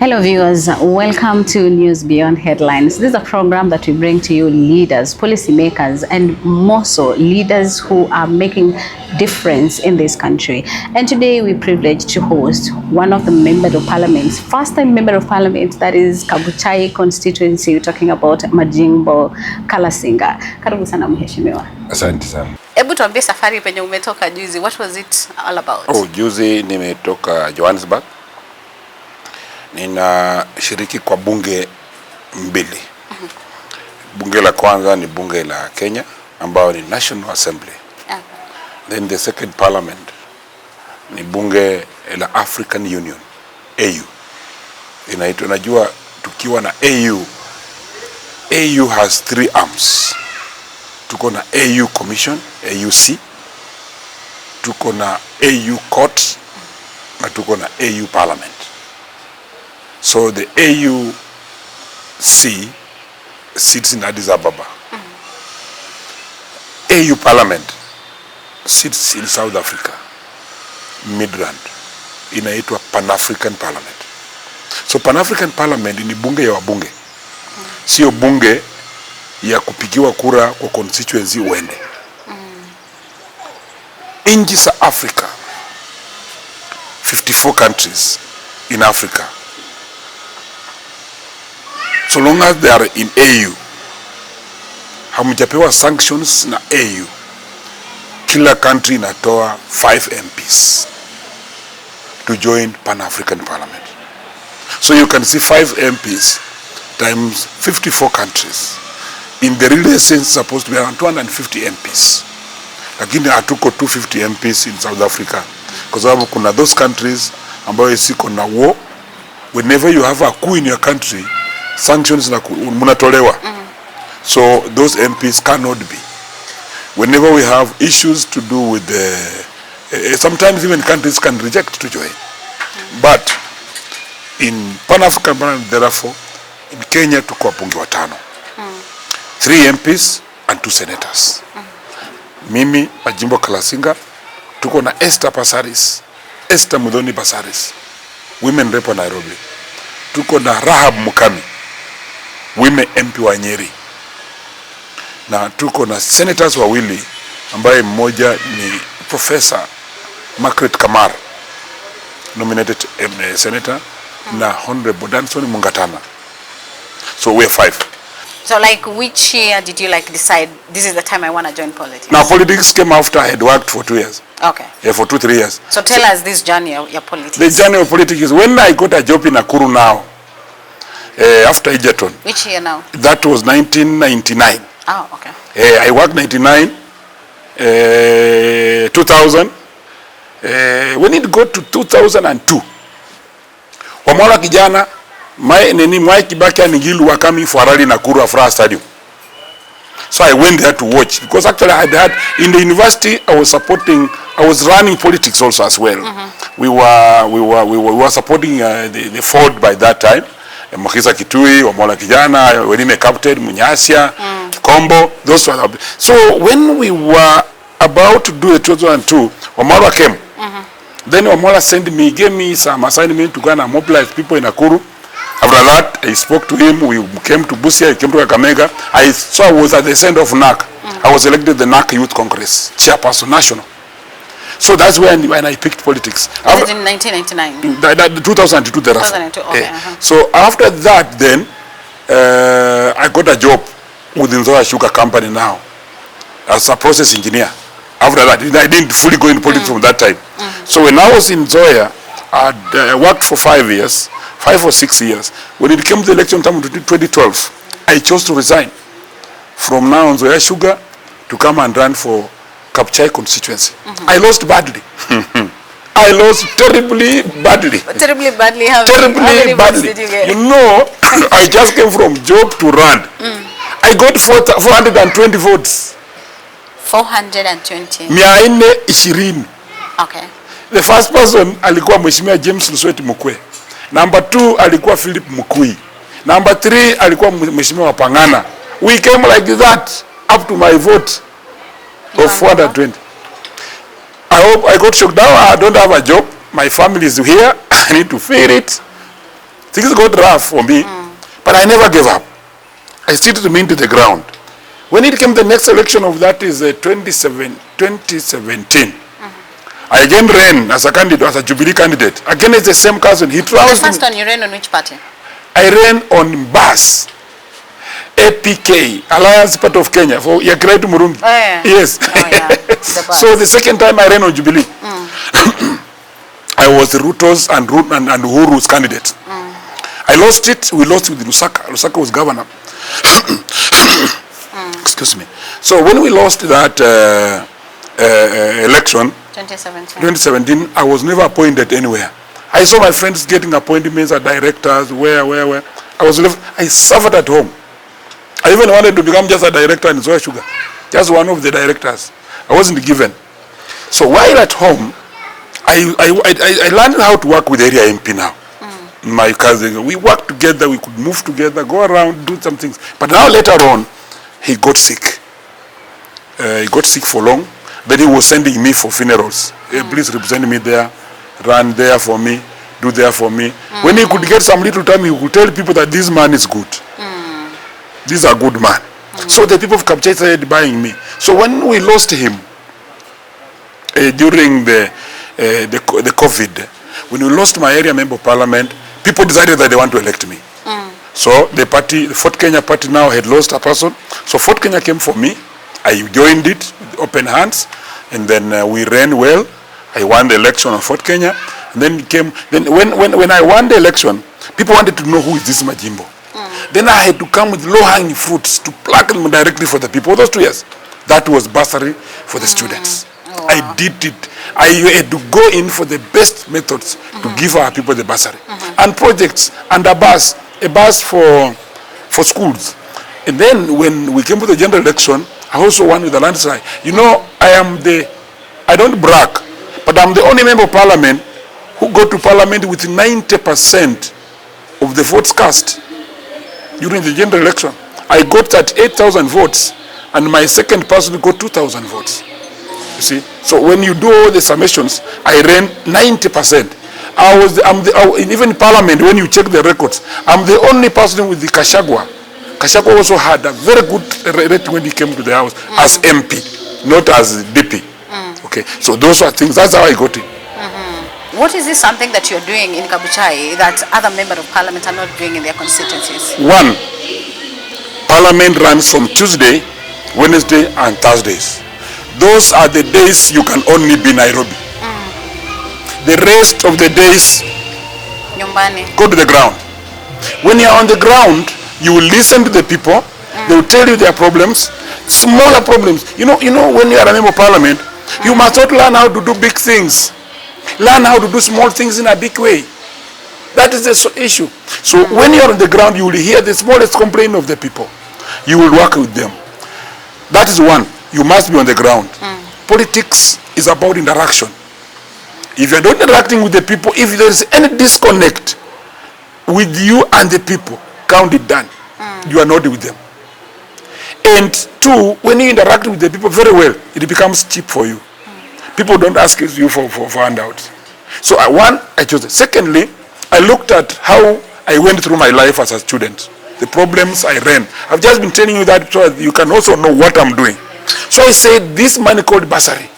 Hello viewers, welcome to News Beyond Headlines. This is a program that we bring to you leaders, policymakers, and more so leaders who are making difference in this country. And today we're privileged to host one of the members of parliament, first time member of parliament, that is Kabuchai constituency. We're talking about Majimbo Kalasinga. Karibu sana mheshimiwa. Asante sana. Hebu tuambie safari penye umetoka juzi, what was it all about? Juzi nimetoka Johannesburg. Nina shiriki kwa bunge mbili. Bunge la kwanza ni bunge la Kenya ambao ni National Assembly. Then the second parliament ni bunge la African Union, AU. Inaitwa, najua tukiwa na AU has three arms. Tuko na AU Commission, AUC. Tuko na AU Court na tuko na AU Parliament. So the AUC sits in Addis Ababa. AU Parliament sits in South Africa, Midrand. Inaitwa Pan-African Parliament. So Pan-African Parliament ni bunge ya wabunge. Sio bunge ya kupigiwa kura kwa constituency uende. Nchi za Africa, 54 countries in Africa. So long as they are in AU, hamjapewa sanctions na AU, kila country inatoa 5 MPs to join Pan-African Parliament. So you can see 5 MPs times 54 countries. In the real sense, supposed to be around 250 MPs. Lakini hatuko 250 MPs in South Africa. Kwa sababu kuna those countries ambayo siko na war. Whenever you have a coup in your country, sanctions munatolewa. So those MPs cannot be. Whenever we have issues to do with the sometimes even countries can reject to join. But in Pan-African Parliament, therefore, in Kenya tuko wabunge watano. 3 MPs and 2 senators. Mimi Majimbo Kalasinga, tuko na Esther Mudhoni Pasaris, women rep wa Nairobi. Tuko na Rahab Mukami, women MP wa Nyeri. Na tuko na senators wawili ambaye mmoja ni Professor Margaret Kamar, nominated senator, na Honorable Danson Mungatana. So we're 5. So like which year did you decide this is the time I want to join politics? Now politics came after I had worked for 2 years. Okay. Yeah, for 2-3 years. So tell us this journey of your politics. The journey of politics is when I got a job in Nakuru now, after Egerton. Which year now? That was 1999. Oh, okay. I worked 99, 2000. When it got to 2002, Wamala kijana, Mwai Kibaki and Ngilu were coming for a rally in Nakuru Afra Stadium. So I went there to watch, because actually I had in the university I was running politics also as well. We were supporting the Ford by that time. Mokisa Kitui, Wamola Kijana, Wenime Captain, Munyasia, Kombo, those were. So when we were about to do the 2002, Wamola came. Then Wamola gave me some assignment to go and mobilize people in Nakuru. After that, I spoke to him. We came to Busia, he came to Kakamega. I was at the center of NAC. I was elected the NAC Youth Congress, chairperson national. So that's when I picked politics. Was it in 1999? 2002. 2002, okay. So after that, then, I got a job with Nzoia Sugar Company now, as a process engineer. After that, I didn't fully go into politics from that time. So when I was in Nzoia, I worked for 5 years. 5 or 6 years. When it came to the election time in 2012, I chose to resign from now on Nzoia Sugar to come and run for Kabuchai constituency. I lost badly. I lost terribly badly. Terribly badly? How many votes did you get? You know, I just came from job to run. I got 420 votes. 420? 420. Okay. The first person alikuwa Mheshimiwa James Lusweti Mukwe. Number 2 alikuwa Philip Mukui. Number 3 alikuwa Mheshimiwa Pangana. We came like that up to my vote of 420. I got shocked. Now I don't have a job. My family is here. I need to feed it. Things got rough for me, but I never gave up. I still remained to the ground. When it came the next election of that is 2017, I again ran as a candidate, as a Jubilee candidate. Again, it's the same cousin. He trounced me. The first one you ran on which party? I ran on BAS, APK, Alliance Part of Kenya, for Yakretu Murungi. Oh, yeah. Yes. Oh, yeah. So the second time I ran on Jubilee, I was Ruto's and Uhuru's candidate. I lost it. We lost with Lusaka. Lusaka was governor. Excuse me. So when we lost that election, 2017, I was never appointed anywhere. I saw my friends getting appointments as directors, where. I was left, I suffered at home. I even wanted to become just a director in Zoya Sugar. Just one of the directors. I wasn't given. So while at home, I learned how to work with area MP now. My cousin, we worked together, we could move together, go around, do some things. But now later on, he got sick. He got sick for long. Then he was sending me for funerals. Please represent me there, run there for me, do there for me. When he could get some little time, he would tell people that this man is good. This is a good man. So the people of Kapchai started buying me. So when we lost him during the COVID, when we lost my area member of parliament, people decided that they want to elect me. So the party, the Fort Kenya party now had lost a person. So Fort Kenya came for me. I joined it with open hands, and then we ran well. I won the election of Fort Kenya. And then when I won the election, people wanted to know who is this Majimbo. Then I had to come with low-hanging fruits to pluck them directly for the people. Those 2 years, that was bursary for the students. Oh, wow. I did it. I had to go in for the best methods to give our people the bursary. And projects, and a bus for schools. And then when we came to the general election, I also won with the landslide. You know, I don't brag, but I'm the only member of parliament who got to parliament with 90% of the votes cast during the general election. I got 8,000 votes, and my second person got 2,000 votes. You see? So when you do all the summations, I ran 90%. Even in parliament, when you check the records, I'm the only person with the Kashagwa. Kashagwa also had a very good rate when he came to the house as MP, not as DP. Okay, so those are things, that's how I got it. What is this something that you're doing in Kabuchai that other members of parliament are not doing in their constituencies? One, parliament runs from Tuesday, Wednesday, and Thursdays. Those are the days you can only be Nairobi. The rest of the days, Nyumbani. Go to the ground. When you're on the ground, you will listen to the people. They will tell you their problems, smaller problems. You know, when you are a member of parliament, you must not learn how to do big things. Learn how to do small things in a big way. That is the issue. So when you're on the ground, you will hear the smallest complaint of the people. You will work with them. That is one. You must be on the ground. Politics is about interaction. If you're not interacting with the people, if there is any disconnect with you and the people, count it done. You are not with them. And two, when you interact with the people very well, it becomes cheap for you. People don't ask you for handouts. So I chose it. Secondly, I looked at how I went through my life as a student, the problems I ran. I've just been telling you that so that you can also know what I'm doing. So I said this money called bursary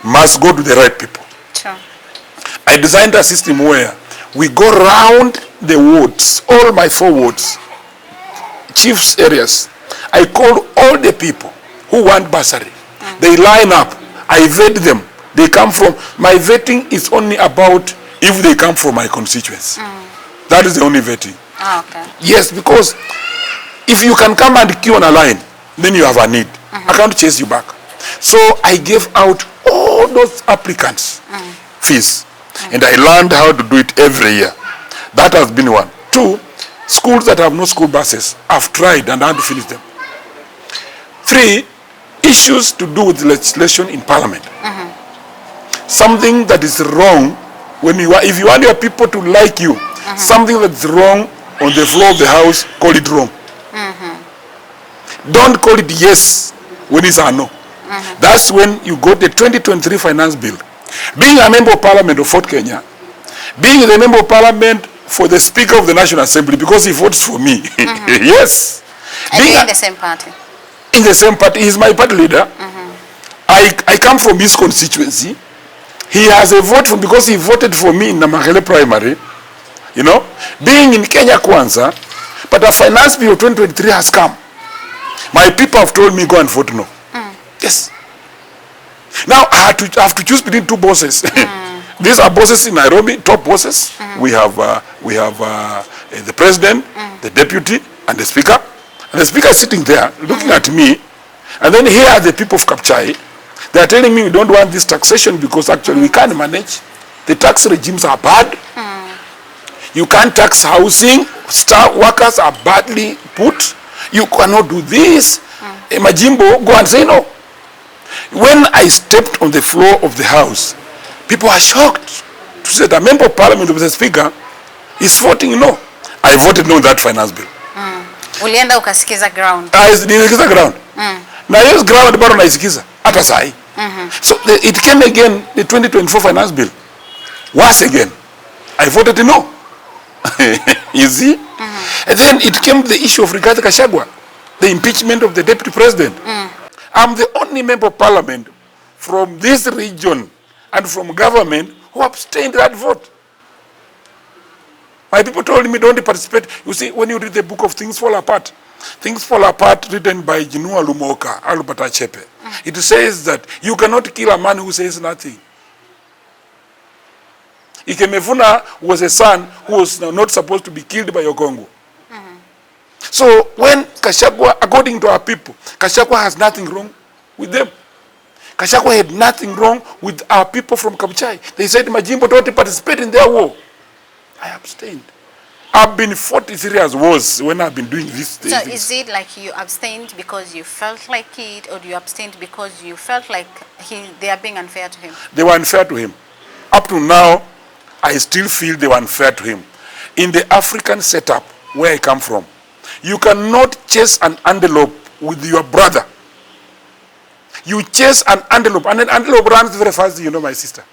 must go to the right people. Sure. I designed a system where we go round the wards, all my 4 wards, chiefs areas. I call all the people who want bursary. They line up. I vet them. They come from, my vetting is only about if they come from my constituents. That is the only vetting. Oh, okay. Yes, because if you can come and queue on a line, then you have a need. I can't chase you back. So I gave out all those applicants fees. And I learned how to do it every year. That has been one. 2, schools that have no school buses, I've tried and I had to finish them. 3, issues to do with legislation in parliament. Something that is wrong if you want your people to like you, something that's wrong on the floor of the house, call it wrong. Don't call it yes when it's a no. That's when you got the 2023 finance bill. Being a member of parliament of Fort Kenya, being the member of parliament for the Speaker of the National Assembly because he votes for me. Yes. And you're in the same party? In the same party. He's my party leader. I come from his constituency. He has a vote for because he voted for me in the Mahele primary. You know, being in Kenya Kwanza, but the finance bill of 2023 has come. My people have told me go and vote no. Yes. Now I have to choose between two bosses. These are bosses in Nairobi, top bosses. We have the president, the deputy, and the speaker. And the speaker is sitting there looking at me. And then here are the people of Kapchai. They are telling me we don't want this taxation because actually we can't manage. The tax regimes are bad. You can't tax housing. Staff workers are badly put. You cannot do this. Majimbo, go and say no. When I stepped on the floor of the house, people are shocked to say the member of parliament with the speaker is voting no. I voted no on that finance bill. Ulienda ukasikiza ground. Nisikiza ground. Na hiyo ground bado naisikiza hata sahi. So it came again, the 2024 finance bill. Once again, I voted no. You see? And then it came the issue of Rigathi Gachagua, the impeachment of the deputy president. I'm the only member of parliament from this region and from government who abstained that vote. My people told me don't participate. You see, when you read the book of Things Fall Apart written by Jinua Lumoka, Albert Achepe, it says that you cannot kill a man who says nothing. Ikemefuna was a son who was not supposed to be killed by Ogongo. So when Gachagua, according to our people, Gachagua has nothing wrong with them. Gachagua had nothing wrong with our people from Kabuchai. They said Majimbo don't participate in their war. I abstained. I've been 43 years wars when I've been doing this. So is it like you abstained because you felt like it, or you abstained because you felt like they are being unfair to him? They were unfair to him. Up to now, I still feel they were unfair to him. In the African setup where I come from, you cannot chase an antelope with your brother. You chase an antelope, and an antelope runs very fast, you know, my sister.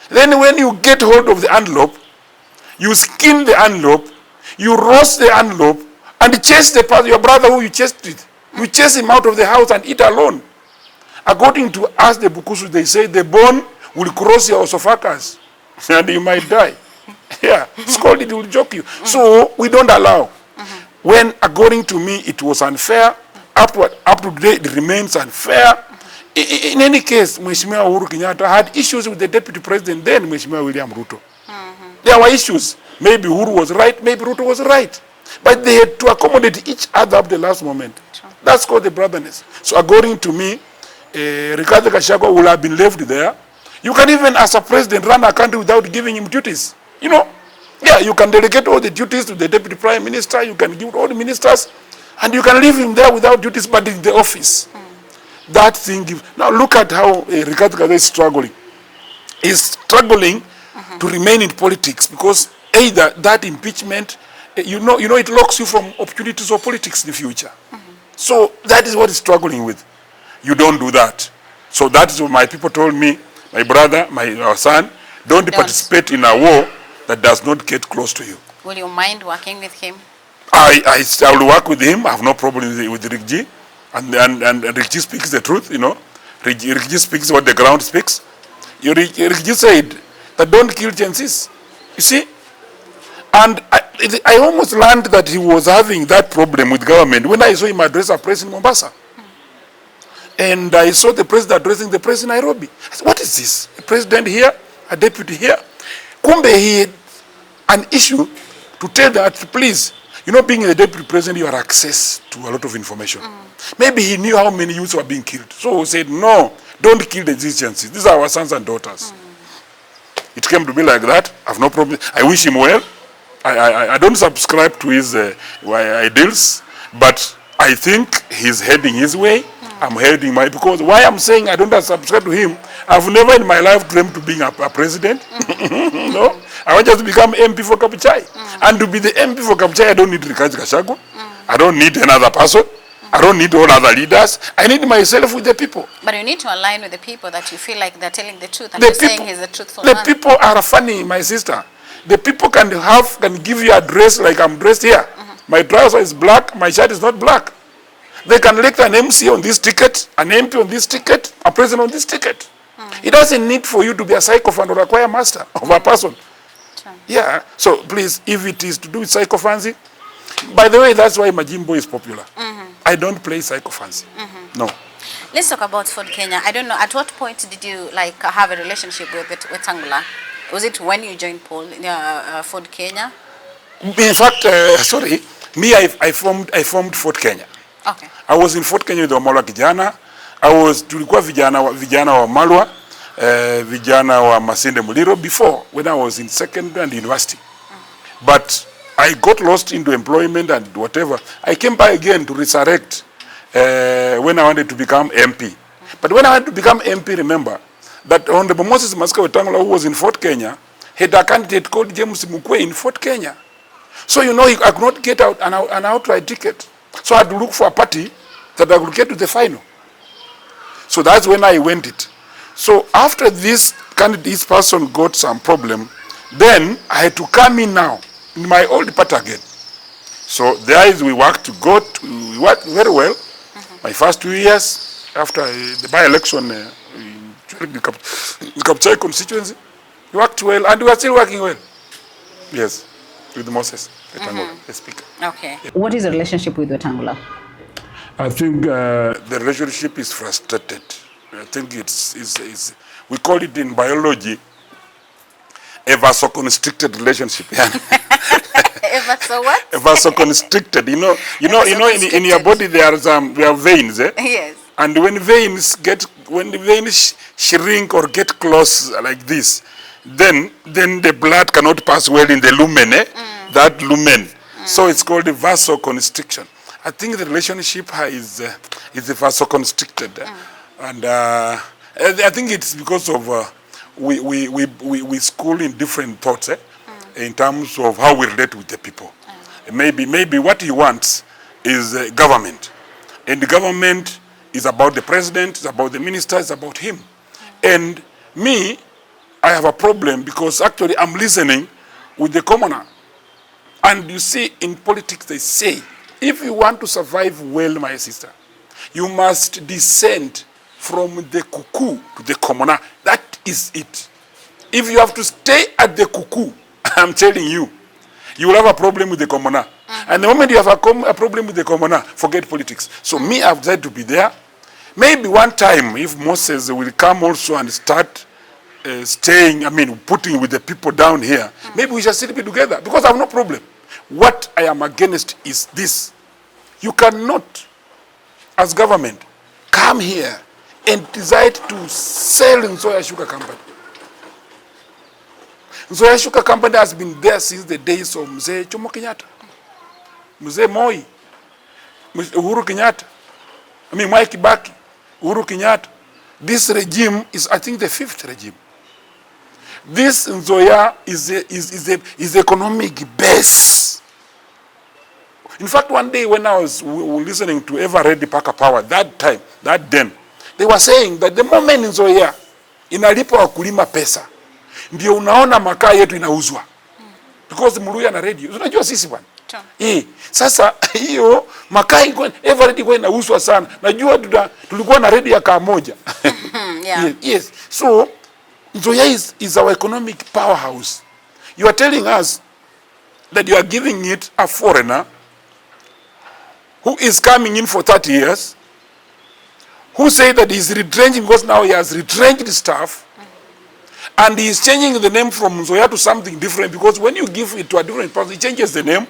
Then when you get hold of the antelope, you skin the antelope, you roast the antelope, and chase your brother who you chased with. You chase him out of the house and eat alone. According to us, the Bukusu, they say the bone will cross your esophagus, and you might die. Yeah, scolded will choke you. So we don't allow. When, according to me, it was unfair, up to today it remains unfair. In any case, Mheshimiwa Uhuru Kenyatta had issues with the deputy president then, Mheshimiwa William Ruto. There were issues. Maybe Uhuru was right, maybe Ruto was right. But they had to accommodate each other up the last moment. Sure. That's called the brotherness. So according to me, Rigathi Gachagua will have been left there. You can even, as a president, run a country without giving him duties. You know? Yeah, you can delegate all the duties to the deputy prime minister, you can give all the ministers, and you can leave him there without duties, but in the office. That thing. Now look at how Rigathi Gachagua is struggling. He's struggling to remain in politics because either that impeachment, you know, it locks you from opportunities of politics in the future. So that is what he's struggling with. You don't do that. So that is what my people told me, my brother, our son, don't participate in a war that does not get close to you. Will you mind working with him? I will work with him. I have no problem with Rick G. And Rick G speaks the truth, you know. Rick G speaks what the ground speaks. Rick G said that don't kill Gensis. You see? And I almost learned that he was having that problem with government when I saw him address a press in Mombasa. And I saw the president addressing the press in Nairobi. I said, what is this? A president here, a deputy here. Kumbe he had an issue to tell that, please, you know, being a deputy president, you have access to a lot of information. Maybe he knew how many youths were being killed. So he said, no, don't kill the Gensis. These are our sons and daughters. It came to be like that. I have no problem. I wish him well. I don't subscribe to his ideals, but I think he's heading his way. I'm heading my, because why I'm saying I don't subscribe to him, I've never in my life dreamed of being a president. No, I want just to become MP for Kabuchai. And to be the MP for Kabuchai, I don't need Rigathi Gachagua. I don't need another person. I don't need all other leaders. I need myself with the people. But you need to align with the people that you feel like they're telling the truth, and you're saying he's a truthful man. The people are funny, my sister. The people can give you a dress like I'm dressed here. My trouser is black, my shirt is not black. They can elect an MC on this ticket, an MP on this ticket, a president on this ticket. It doesn't need for you to be a sycophant or a choir master of a person. Yeah, so please, if it is to do with sycophancy, by the way, that's why Majimbo is popular. I don't play sycophancy. No. Let's talk about Ford Kenya. I don't know, at what point did you have a relationship with Wetangula? Was it when you joined Ford Kenya? In fact, sorry, me, I formed Ford Kenya. Okay. I was in Fort Kenya with Omolwa kijana. Tulikuwa vijana wa Malwa, vijana wa Masinde Muliro before, when I was in secondary and university. But I got lost into employment and whatever. I came back again to resurrect when I wanted to become MP. But when I wanted to become MP, remember that Honorable Moses Masika Wetangula, who was in Fort Kenya, had a candidate called James Mukwe in Fort Kenya. So I could not get out an outright ticket. So I had to look for a party that I could get to the final. So that's when I went it. So after this person got some problem, then I had to come in now in my old party again. So there is we worked very well. My first 2 years after the by-election in the Kapchai constituency, we worked well and we are still working well. Yes, with Moses Wetangula, the speaker. Okay. What is the relationship with Wetangula? I think the relationship is frustrated. I think it's we call it in biology a vasoconstricted relationship. What? A vasoconstricted. You know, in your body there are veins. Yes. And when the veins shrink or get close like this, then the blood cannot pass well in the lumen. That lumen. So it's called a vasoconstriction. I think the relationship is vasoconstricted, and I think it's because of we school in different thoughts in terms of how we relate with the people. Maybe what he wants is government, and the government is about the president, it's about the minister, it's about him. And me, I have a problem because actually I'm listening with the commoner. And you see, in politics they say, if you want to survive well, my sister, you must descend from the cuckoo to the commoner. That is it. If you have to stay at the cuckoo, I'm telling you, you will have a problem with the commoner. And the moment you have a problem with the commoner, forget politics. So me, I've decided to be there. Maybe one time, if Moses will come also and start putting with the people down here, maybe we shall still be together because I have no problem. What I am against is this. You cannot, as government, come here and decide to sell Nzoia Sugar Company. Nzoia Sugar Company has been there since the days of Mzee Jomo Kenyatta, Mzee Moi, Uhuru Kenyatta, Mwai Kibaki, Uhuru Kenyatta. This regime is, I think, the 5th regime. This Nzoia is economic base. In fact, one day when I was listening to Ever-Ready Paka Power, then, they were saying that the moment Nzoia inalipa wakulima pesa, ndio unaona makaa yetu inauzwa. Because Muluya na radio, unajua sisi bwana. Sasa hiyo makaa Ever-Ready kwa inauzwa sana. Najua tulikuwa na radio ya kaa moja. Yeah. Yes. So Nzoia is our economic powerhouse. You are telling us that you are giving it a foreigner who is coming in for 30 years, who say that he's retrenching because now he has retrenched staff, and he is changing the name from Nzoia to something different, because when you give it to a different person, it changes the name.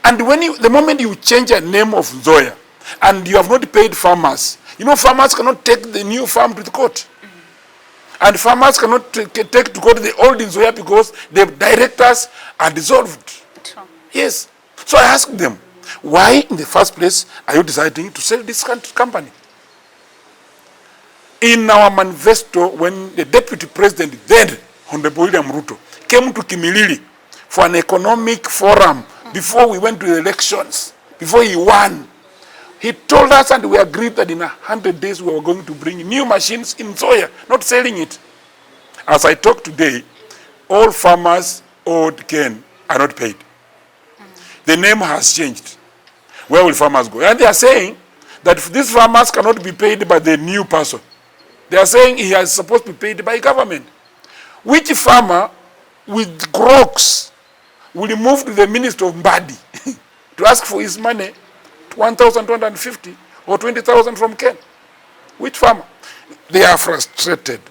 And the moment you change a name of Nzoia, and you have not paid farmers, farmers cannot take the new farm to the court. And farmers cannot take to court the old Nzoia because the directors are dissolved. Yes. So I asked them, why in the first place are you deciding to sell this company? In our manifesto, when the deputy president then, Honorable William Ruto, came to Kimilili for an economic forum before we went to the elections, before he won, he told us, and we agreed that in 100 days we were going to bring new machines in Nzoia, not selling it. As I talk today, all farmers owed Ken are not paid. The name has changed. Where will farmers go? And they are saying that these farmers cannot be paid by the new person. They are saying he is supposed to be paid by government. Which farmer with crocs will move to the Minister of Mbadi to ask for his money, 1,250 or 20,000 from Ken? Which farmer? They are frustrated.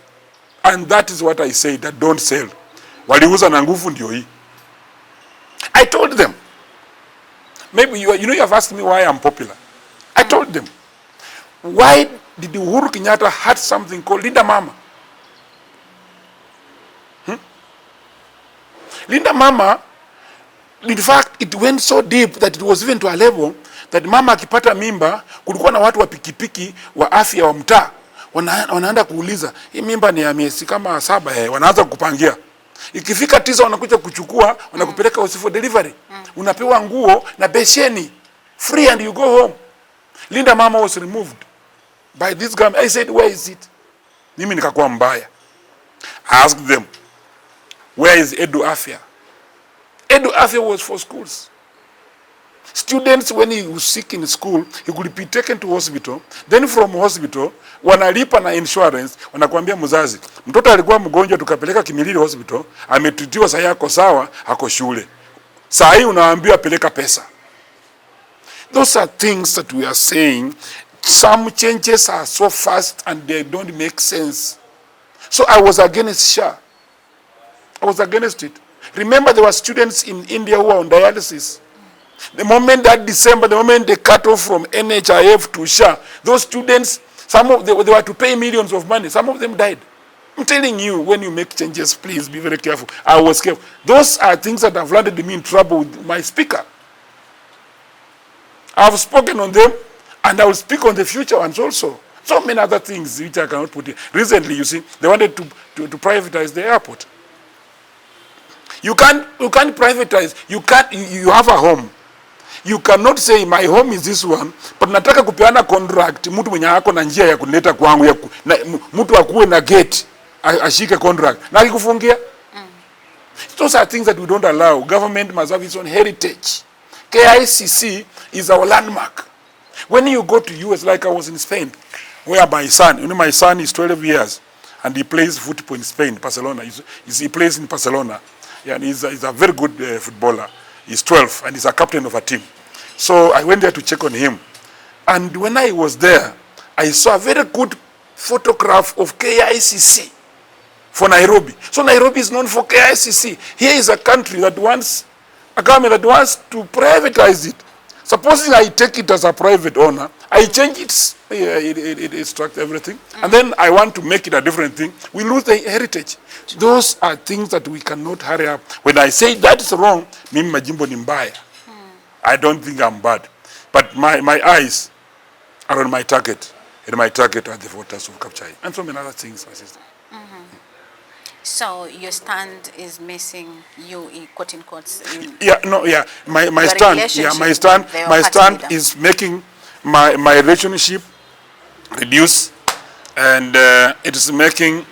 And that is what I say, that don't sell. Waliuza na nguvu ndio hii. I told them. Maybe you know you have asked me why I'm popular. I told them. Why did Uhuru Kenyatta had something called Linda Mama? Linda Mama, in fact, it went so deep that it was even to a level that mama akipata mimba, kulikuwa na watu wa pikipiki wa afya wa mtaa wanaenda kuuliza, hii mimba ni ya miezi kama 7, wanaanza kupangia. Ikifika 9 wanakuja kuchukua, wanakupeleka hospitali for delivery. Unapewa nguo na besheni free and you go home. Linda Mama was removed by this government. I said, where is it? Mimi nikakuwa mbaya. I asked them, where is Edu Afya? Edu Afya was for schools. Students, when he was sick in school, he could be taken to hospital. Then from hospital, wanalipa na insurance, wanakuambia mzazi, mtoto alikuwa mgonjwa tukapeleka Kimilili hospital, ametutiwa saa yako sawa, hako shule. Saa hii unaambiwa peleka pesa. Those are things that we are saying. Some changes are so fast and they don't make sense. So I was against SHA. I was against it. Remember, there were students in India who were on dialysis. The moment that December, the moment they cut off from NHIF to SHA, those students, some of them, they were to pay millions of money. Some of them died. I'm telling you, when you make changes, please be very careful. I was careful. Those are things that have landed me in trouble with my speaker. I've spoken on them, and I will speak on the future ones also. So many other things which I cannot put in. Recently, you see, they wanted to privatize the airport. You can't privatize. You have a home. You cannot say my home is this one, but nataka kupeana contract mtu mwenye ako na njia ya kuleta kwangu mtu akuwe na gate ashike contract na akikufungia. Those are things that we don't allow. Government must have its own heritage. KICC is our landmark. When you go to US, like I was in Spain, where my son, my son is 12 years and he plays football in Spain, Barcelona. He plays in Barcelona. Yeah, and he's a very good footballer. He's 12 and he's a captain of a team. So I went there to check on him. And when I was there, I saw a very good photograph of KICC for Nairobi. So Nairobi is known for KICC. Here is a country that wants, a government that wants to privatize it. Supposing I take it as a private owner, I change it instruct everything, and then I want to make it a different thing, we lose the heritage. Those are things that we cannot hurry up. When I say that is wrong, mimi Majimbo ni mbaya. I don't think I'm bad. But my eyes are on my target, and my target are the voters of Kapchai, and so many other things, my sister. So your stand is missing you in quote in quotes. My stand is making my relationship reduce, and it is making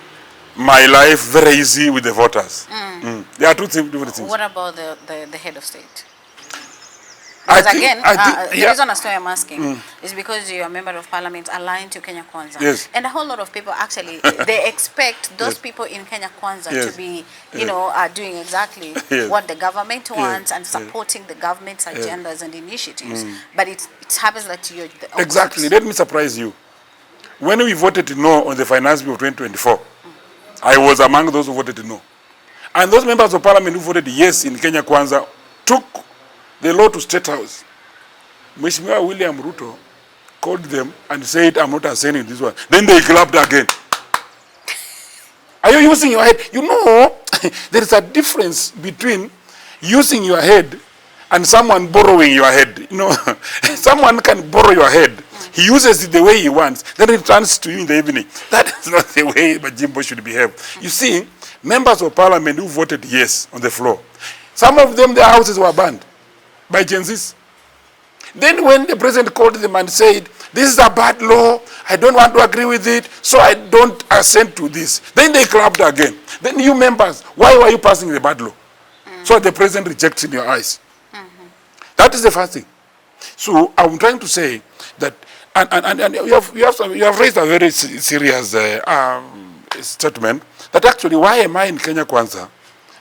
my life very easy with the voters. There are two different things. What about the head of state? Because the reason I'm asking is because you're a member of parliament aligned to Kenya Kwanza. Yes. And a whole lot of people actually, they expect those people in Kenya Kwanza to be, doing exactly what the government wants and supporting the government's agendas and initiatives. But it happens that you're the opposite. Exactly. Let me surprise you. When we voted no on the finance bill of 2024, I was among those who voted no. And those members of parliament who voted yes in Kenya Kwanza took the law to State House. Mheshimiwa William Ruto called them and said, I'm not assigning this one. Then they clapped again. Are you using your head? You know, there is a difference between using your head and someone borrowing your head. You know, someone can borrow your head. He uses it the way he wants. Then it returns to you in the evening. That is not the way Majimbo should behave. You see, members of parliament who voted yes on the floor, some of them, their houses were burned by Gen Zs. Then when the president called them and said, this is a bad law, I don't want to agree with it, so I don't assent to this. Then they clapped again. Then you members, why were you passing the bad law? So the president rejects in your eyes. That is the first thing. So I'm trying to say that, and you have raised a very serious statement that actually, why am I in Kenya Kwanza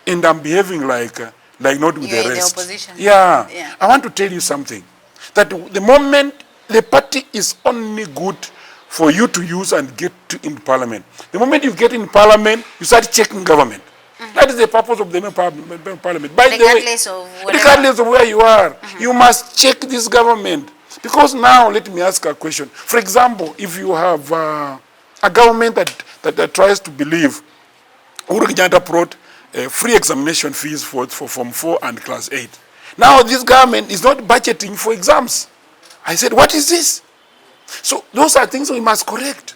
and I'm behaving like not with the rest? The opposition. Yeah. I want to tell you something. That the moment the party is only good for you to use and get in parliament, the moment you get in parliament, you start checking government. That is the purpose of the parliament. By Regardless the way, of whatever. regardless of where you are, you must check this government. Because now, let me ask a question. For example, if you have a government that tries to believe, Uhuru Kenyatta brought free examination fees for Form 4 and Class 8. Now this government is not budgeting for exams. I said, what is this? So those are things we must correct.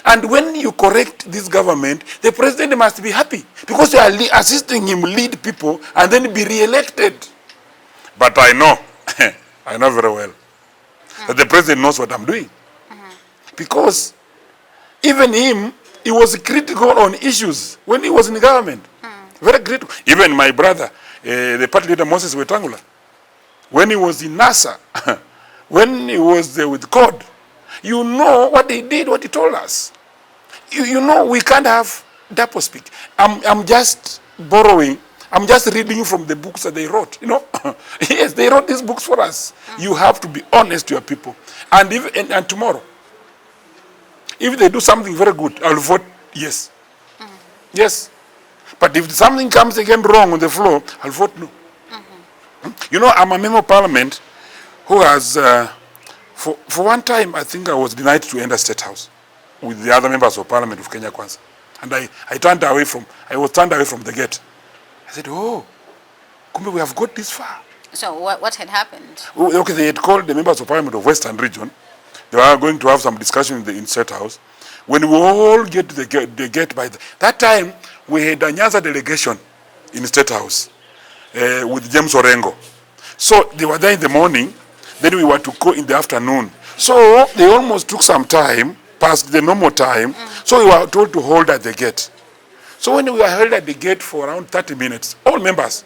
And when you correct this government, the president must be happy because you are assisting him lead people and then be re-elected. But I know, I know very well that the president knows what I'm doing. Because even him, he was critical on issues when he was in government. Very critical. Even my brother, the party leader Moses Wetangula, when he was in NASA, when he was there with CORD, you know what they did, what he told us. You know we can't have double speak. I'm just borrowing. I'm just reading from the books that they wrote. You know, yes, they wrote these books for us. You have to be honest to your people. And and tomorrow, if they do something very good, I'll vote yes. Yes. But if something comes again wrong on the floor, I'll vote no. You know, I'm a member of parliament who has, for one time, I think I was denied to enter State House with the other members of parliament of Kenya Kwanza. And I was turned away from the gate. I said, oh, Kumbe, we have got this far. So what had happened? Okay, they had called the members of parliament of Western region. They were going to have some discussion in State House. When we all get to the gate by that time, we had a Nyanza delegation in State House with James Orengo. So they were there in the morning, then we were to go in the afternoon. So they almost took some time, past the normal time, so we were told to hold at the gate. So when we were held at the gate for around 30 minutes, all members,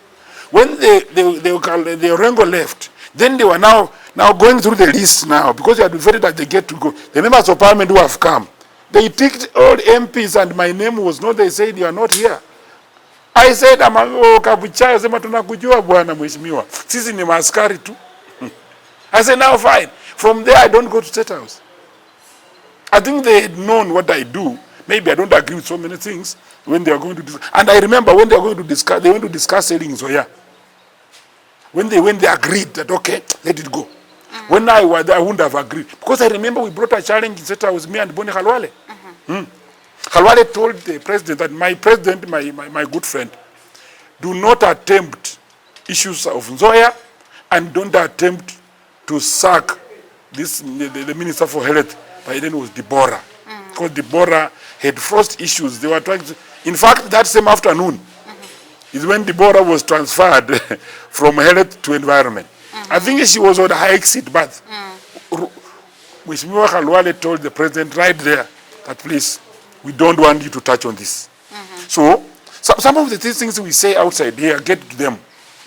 when the Orengo left, then they were now going through the list now, because they had voted at the gate to go. The members of parliament who have come, they ticked all MPs and my name was not, they said, you are not here. I said, Kabuchai, sema tunakujua bwana mheshimiwa. Sisi ni maaskari tu. I said, now fine. From there, I don't go to State House. I think they had known what I do. Maybe I don't agree with so many things when they are going to discuss. And I remember when they are going to discuss, they went to discuss selling Zoya. When they agreed that, okay, let it go. When I was there, I wouldn't have agreed. Because I remember we brought a challenge in State House, me and Boni Khalwale. Khalwale told the president that my president, my good friend, do not attempt issues of Nzoia and don't attempt to sack this the Minister for Health. By then it was Deborah. Because Deborah had first issues. They were trying to, in fact, that same afternoon is when Deborah was transferred from health to environment. I think she was on a high exit, but Mheshimiwa Khalwale told the president right there that please, we don't want you to touch on this. So some of the things we say outside here, get to them.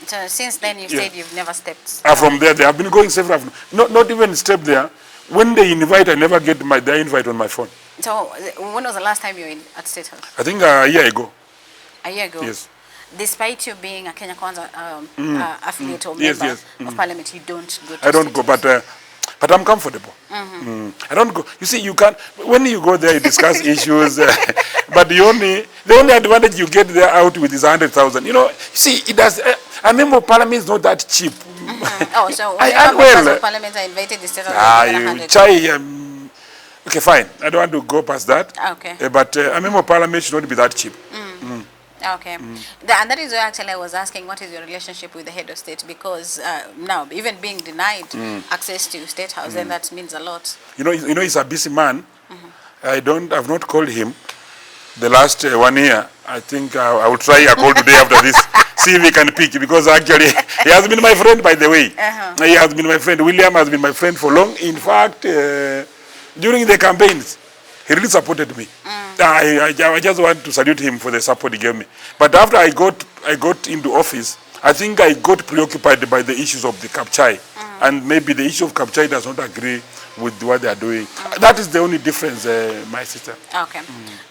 So since then you said you've never stepped. From there, they have been going several, not even step there. When they invite, I never get their invite on my phone. So when was the last time you were at State House? I think a year ago. A year ago? Yes. Despite you being a Kenya Kwanza affiliate or member of parliament, you don't go to I don't go, but I'm comfortable. I don't go. You see, you can't, when you go there, you discuss issues, but the only advantage you get there out with is 100,000. You know, you see, it does, a member of parliament is not that cheap. Oh, so members of parliament are invited to State House. Okay, fine. I don't want to go past that. Okay. But a member of parliament should not be that cheap. Okay. And that is why actually I was asking what is your relationship with the head of state, because now even being denied access to State House, then that means a lot. You know he's a busy man. I've not called him the last 1 year. I think I will try a call today after this. See if he can pick, because actually he has been my friend, by the way. He has been my friend. William has been my friend for long. In fact, during the campaigns, he really supported me. I just want to salute him for the support he gave me. But after I got into office, I think I got preoccupied by the issues of the Kapchai. And maybe the issue of Kapchai does not agree with what they are doing. That is the only difference, my sister. Okay.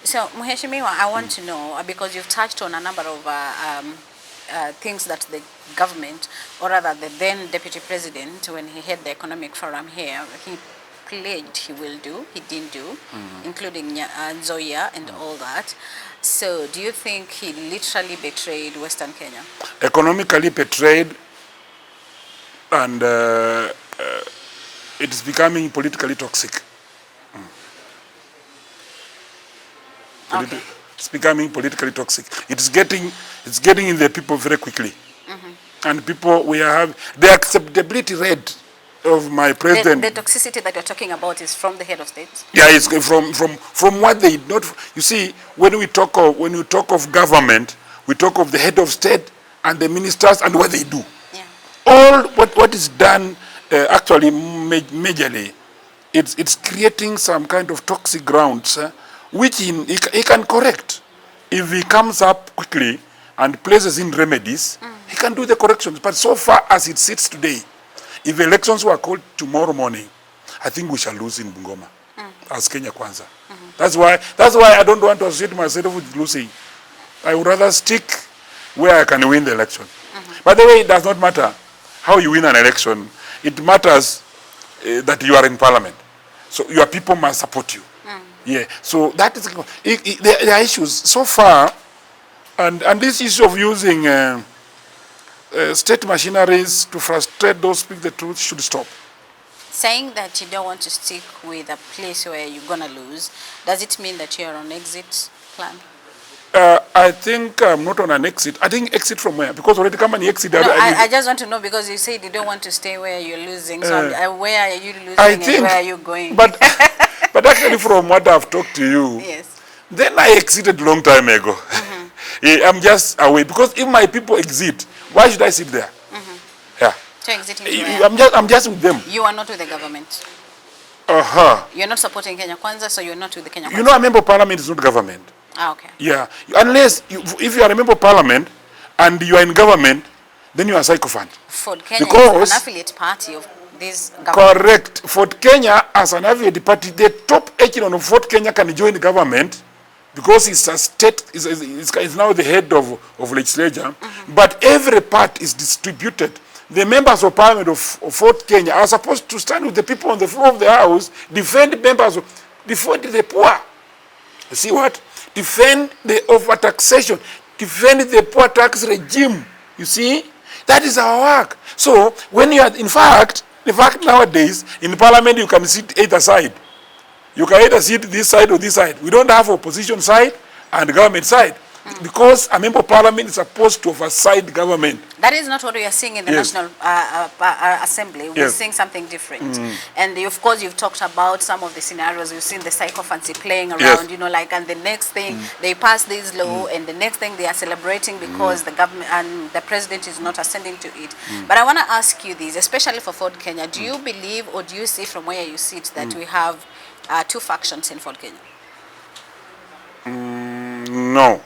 So, Mheshimiwa, I want to know, because you've touched on a number of things that the government, or rather the then Deputy President, when he had the economic forum here, he pledged he will do, he didn't do, including Nzoia and all that. So do you think he literally betrayed Western Kenya? Economically betrayed, and it is becoming politically toxic. Okay. It's becoming politically toxic. It's getting in the people very quickly. And people, we have the acceptability rate of my president. The toxicity that you're talking about is from the head of state? Yeah, it's from what they not. You see, when you talk of government, we talk of the head of state and the ministers and what they do. Yeah. All what is done actually majorly, it's creating some kind of toxic grounds, which he can correct if he comes up quickly and places in remedies. He can do the corrections. But so far as it sits today, if elections were called tomorrow morning, I think we shall lose in Bungoma as Kenya Kwanza. That's why I don't want to associate myself with losing. I would rather stick where I can win the election. By the way, it does not matter how you win an election. It matters that you are in parliament. So your people must support you. Yeah. So that is there are issues so far, and this issue of using state machineries to frustrate those who speak the truth should stop. Saying that you don't want to stick with a place where you're going to lose, does it mean that you're on exit plan? I think I'm not on an exit. I think exit from where? Because already come and exit. No, I just want to know, because you said you don't want to stay where you're losing. So where are you losing and where are you going? But actually from what I've talked to you, yes. Then I exited long time ago. I'm just away. Because if my people exit, why should I sit there? Yeah. So exiting where? I'm just with them. You are not with the government. You're not supporting Kenya Kwanza, so you're not with the Kenya Kwanza. You know, a member of parliament is not government. Ah, okay. Yeah. Unless, if you are a member of parliament and you are in government, then you are a sycophant. Ford Kenya is an affiliate party of this government. Correct. Ford Kenya, as an affiliate party, the top echelon of Ford Kenya can join the government because it's a state, is now the head of legislature. But every part is distributed. The members of parliament of Fort Kenya are supposed to stand with the people on the floor of the house, defend the poor. You see what? Defend the overtaxation, defend the poor tax regime. You see? That is our work. So, when you are, in fact, nowadays, in parliament you can sit either side. You can either sit this side or this side. We don't have opposition side and government side. Because a member of parliament is supposed to oversight government. That is not what we are seeing in the National Assembly. We're seeing something different. And of course, you've talked about some of the scenarios. You've seen the sycophancy playing around, you know, like, and the next thing, they pass this law, and the next thing they are celebrating because the government and the president is not ascending to it. But I want to ask you this, especially for Fort Kenya, do you believe, or do you see from where you sit, that we have two factions in Fort Kenya? No.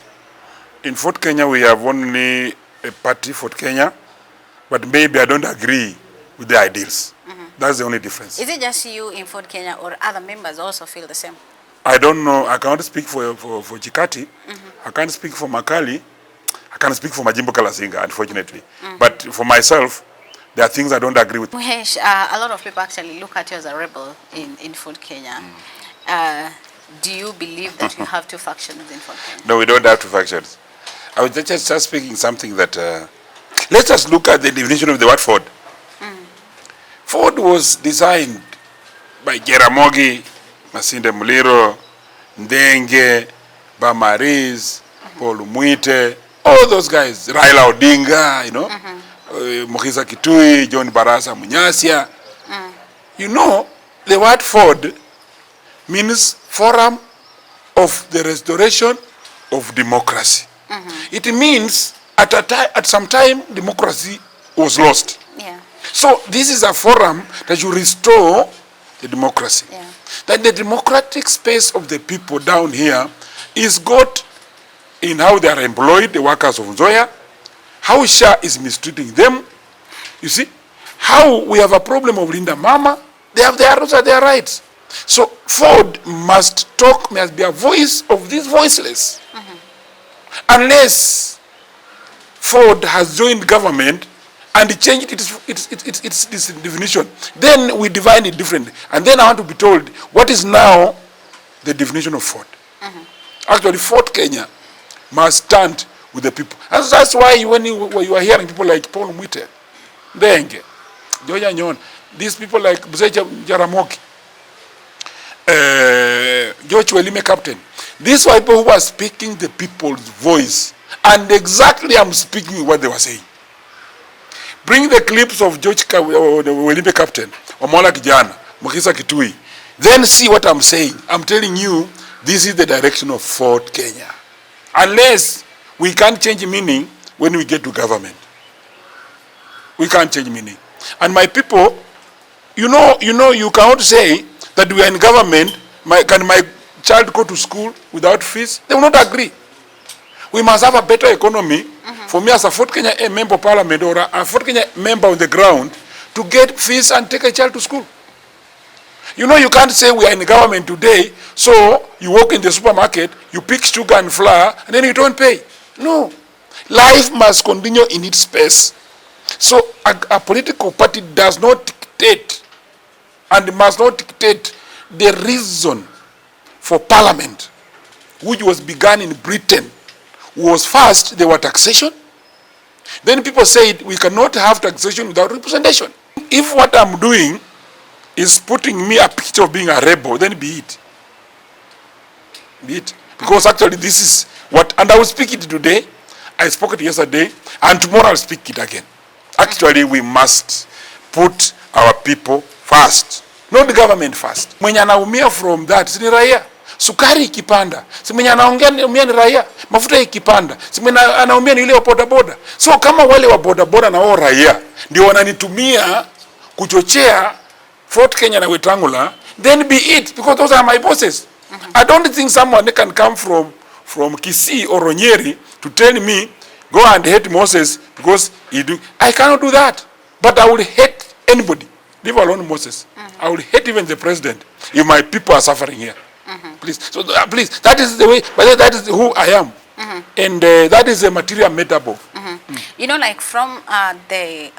In Fort Kenya, we have only a party, Fort Kenya, but maybe I don't agree with the ideals. That's the only difference. Is it just you in Fort Kenya, or other members also feel the same? I don't know. I can't speak for Chikati. I can't speak for Makali. I can't speak for Majimbo Kalasinga, unfortunately. But for myself, there are things I don't agree with. Muhesh, a lot of people actually look at you as a rebel in Fort Kenya. Do you believe that you have two factions in Fort Kenya? No, we don't have two factions. I was just speaking something that, let's just look at the definition of the word Ford. Ford was designed by Jaramogi, Masinde Muliro, Ndenge, Bamariz, Paul Mwite, all those guys, Raila Odinga, you know, Mokhisa Kitui, John Barasa Munyasia. You know, the word Ford means Forum of the Restoration of Democracy. It means at some time democracy was lost. Yeah. So this is a forum that you restore the democracy. Yeah. That the democratic space of the people down here is got in how they are employed, the workers of Nzoia, how SHA is mistreating them. You see, how we have a problem of Linda Mama, they have their rights. So Ford must talk, must be a voice of these voiceless. Unless Ford has joined government and changed its definition, then we define it differently. And then I want to be told what is now the definition of Ford. Actually, Ford Kenya must stand with the people. And that's why when you are hearing people like Paul Mwite, Denge, Joja Nyon, these people like Buzeja Jaramogi, George Welime Captain, these were people who are speaking the people's voice. And exactly I'm speaking what they were saying. Bring the clips of George Welime Captain, Omola Kijana, Mukisa Kitui. Then see what I'm saying. I'm telling you, this is the direction of Ford Kenya. Unless we can't change meaning when we get to government. We can't change meaning. And my people, you cannot say that we are in government, can my child go to school without fees? They will not agree. We must have a better economy for me as a Fort Kenya member of parliament or a Fort Kenya member on the ground to get fees and take a child to school. You can't say we are in government today, so you walk in the supermarket, you pick sugar and flour, and then you don't pay. No. Life must continue in its space. So a political party does not dictate and must not dictate the reason for parliament, which was begun in Britain. Was first, there were taxation. Then people said we cannot have taxation without representation. If what I'm doing is putting me a picture of being a rebel, then be it. Be it. Because actually this is what, and I will speak it today, I spoke it yesterday, and tomorrow I'll speak it again. Actually, we must put our people first, not the government first. Mwenye anaumia from that, si ni raia. Sukari ikipanda, si mwenye anaongea ni raia. Mafuta ikipanda, si mwenye anaumia ni ile wa bodaboda. So kama wale wa bodaboda na wao raia ndio wananitumia kuchochea Fort Kenya na Wetangula, then be it, because those are my bosses. I don't think someone can come from Kisii or Ronyeri to tell me go and hate Moses because he do. I cannot do that. But I will hate anybody, leave alone Moses. I will hate even the president if my people are suffering here. Please, so please, that is the way, but that is who I am. And that is a material metaphor. Like from the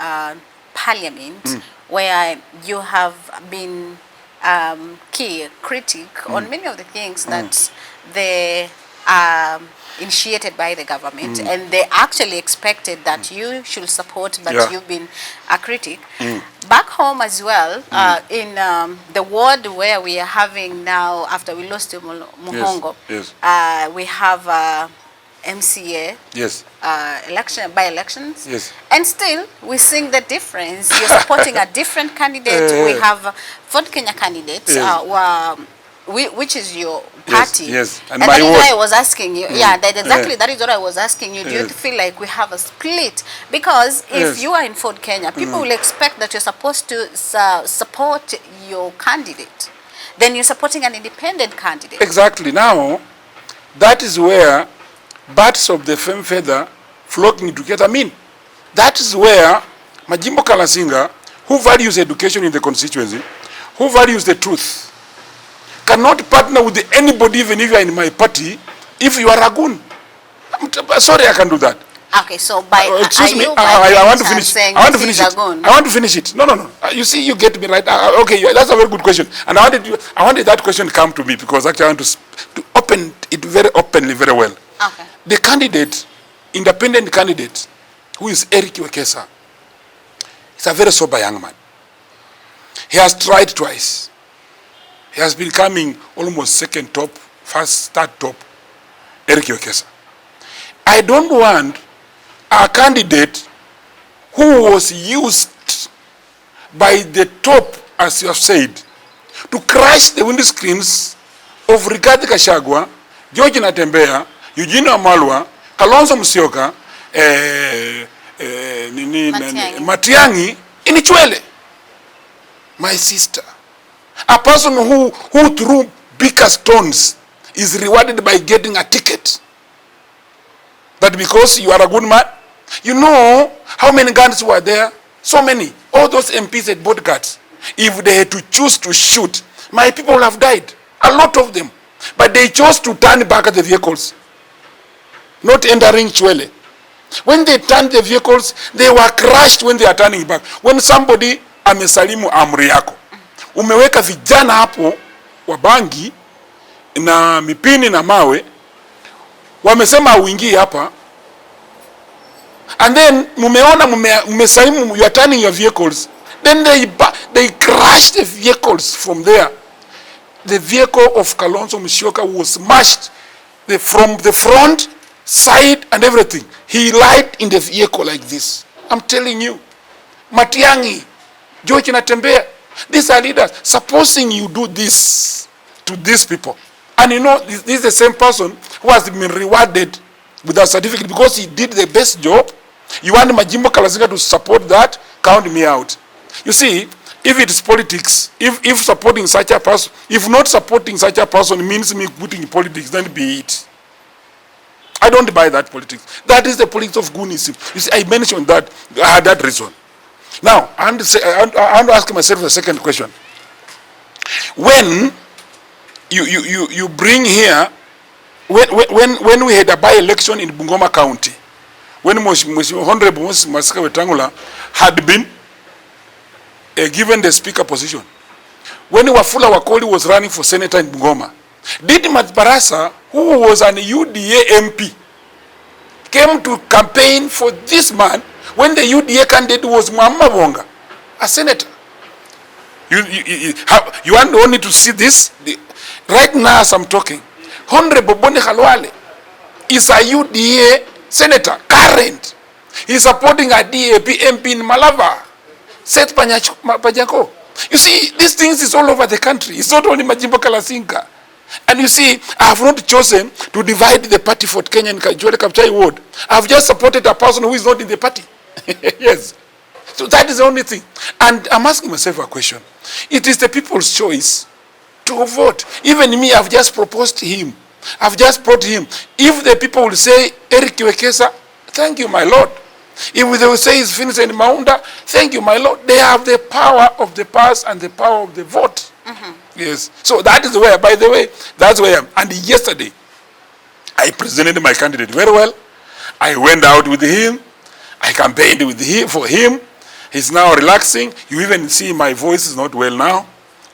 parliament, where you have been key critic on many of the things that they initiated by the government, and they actually expected that you should support, but you've been a critic. Back home as well, in the ward where we are having now, after we lost to Muhongo, we have MCA by-elections, and still we're seeing the difference. You're supporting a different candidate. We have Fort Kenya candidates, which is your party. And that is why I was asking you. That is what I was asking you. Do you feel like we have a split? Because if you are in Fort Kenya, people will expect that you're supposed to support your candidate. Then you're supporting an independent candidate. Exactly. Now, that is where birds of the same feather flocking together mean. That is where Majimbo Kalasinga, who values education in the constituency, who values the truth, cannot partner with anybody, even if you are in my party, if you are a goon. Sorry, I can do that. Okay, so by excuse me, I want to finish. I want to finish it. No. You see, you get me right. Okay, that's a very good question, and I wanted that question to come to me because actually I want to open it very openly, very well. Okay. The candidate, independent candidate, who is Eric Wekesa, is a very sober young man. He has tried twice. He has been coming almost second top, first, third top, Eric Wekesa. I don't want a candidate who was used by the top, as you have said, to crash the windscreens of Rigathi Gachagua, George Natembeya, Eugene Wamalwa, Kalonzo Musyoka, Matiang'i in Chwele. My sister. A person who threw bigger stones is rewarded by getting a ticket. That because you are a good man. You know how many guns were there? So many. All those MPs had bought guns. If they had to choose to shoot, my people would have died. A lot of them. But they chose to turn back at the vehicles. Not entering Chwele. When they turned the vehicles, they were crushed when they are turning back. When somebody amesalimu amri yako, umeweka vijana hapo wa bangi na mipini na mawe, wamesema uingie hapa, and then mumeona mmesalimu, you are turning your vehicles, then they crashed the vehicles from there. The vehicle of Kalonzo Musyoka was smashed from the front, side, and everything. He lied in the vehicle like this. I'm telling you. Matiangi, George Natembea, these are leaders. Supposing you do this to these people, and you know, this is the same person who has been rewarded with a certificate because he did the best job. You want Majimbo Kalasinga to support that? Count me out. You see, if it's politics, if supporting such a person, if not supporting such a person means me putting in politics, then be it. I don't buy that politics. That is the politics of goonism. You see, I mentioned that, I had that reason. Now, I want to ask myself a second question. When you bring here, when we had a by-election in Bungoma County, when Honorable Moses Masika Wetangula had been given the speaker position, when Wafula Wakoli was running for senator in Bungoma, did Matbarasa, who was an UDA MP, came to campaign for this man when the UDA candidate was Mwamba Bonga, a senator? You want only to see this? Right now as I'm talking, Honorable Boni Khalwale is a UDA senator, current. He's supporting a DAP MP in Malava, Seth Panyako. You see, these things is all over the country. It's not only Majimbo Kalasinga. And you see, I have not chosen to divide the party for Kenya and Kajole Kapchai ward. I have just supported a person who is not in the party. Yes. So that is the only thing. And I'm asking myself a question. It is the people's choice to vote. Even me, I've just proposed to him. I've just brought him. If the people will say, Eric Wekesa, thank you, my Lord. If they will say it's Vincent Maunda, thank you, my Lord. They have the power of the purse and the power of the vote. Yes. So that is where, by the way, that's where I am. And yesterday, I presented my candidate very well. I went out with him. I campaigned with him for him. He's now relaxing. You even see my voice is not well now.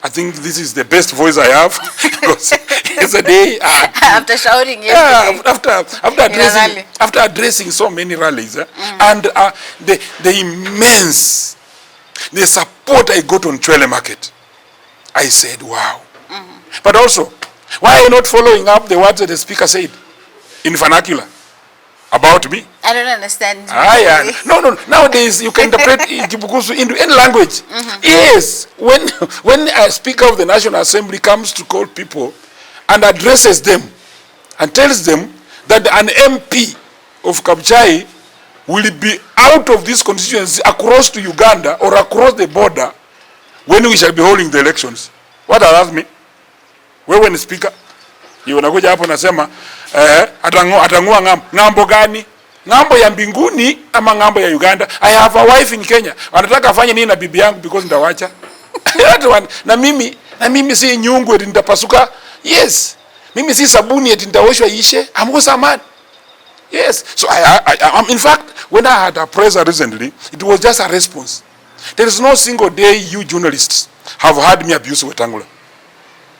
I think this is the best voice I have. Because yesterday, after shouting yesterday, after addressing so many rallies, and the immense, the support I got on Chwele Market, I said, wow. But also, why are you not following up the words that the speaker said in vernacular about me? I don't understand. No. Nowadays, you can interpret Kibukusu into any language. Yes. When a speaker of the National Assembly comes to call people and addresses them and tells them that an MP of Kabuchai will be out of this constituency across to Uganda or across the border when we shall be holding the elections. What does that mean? Wewe ni speaker, unakuja hapo nasema atangua ngambo gani? Ngambo ya mbinguni ama ngambo ya Uganda? I have a wife in Kenya. Wanataka afanye nini na bibi yangu because ndawacha? Na mimi si nyungu eti nitapasuka. Yes. Mimi si sabuni eti nitaoshwa ishe. I'm also a man. Yes. So I'm in fact, when I had a presser recently, it was just a response. There is no single day you journalists have heard me abuse Wetangula.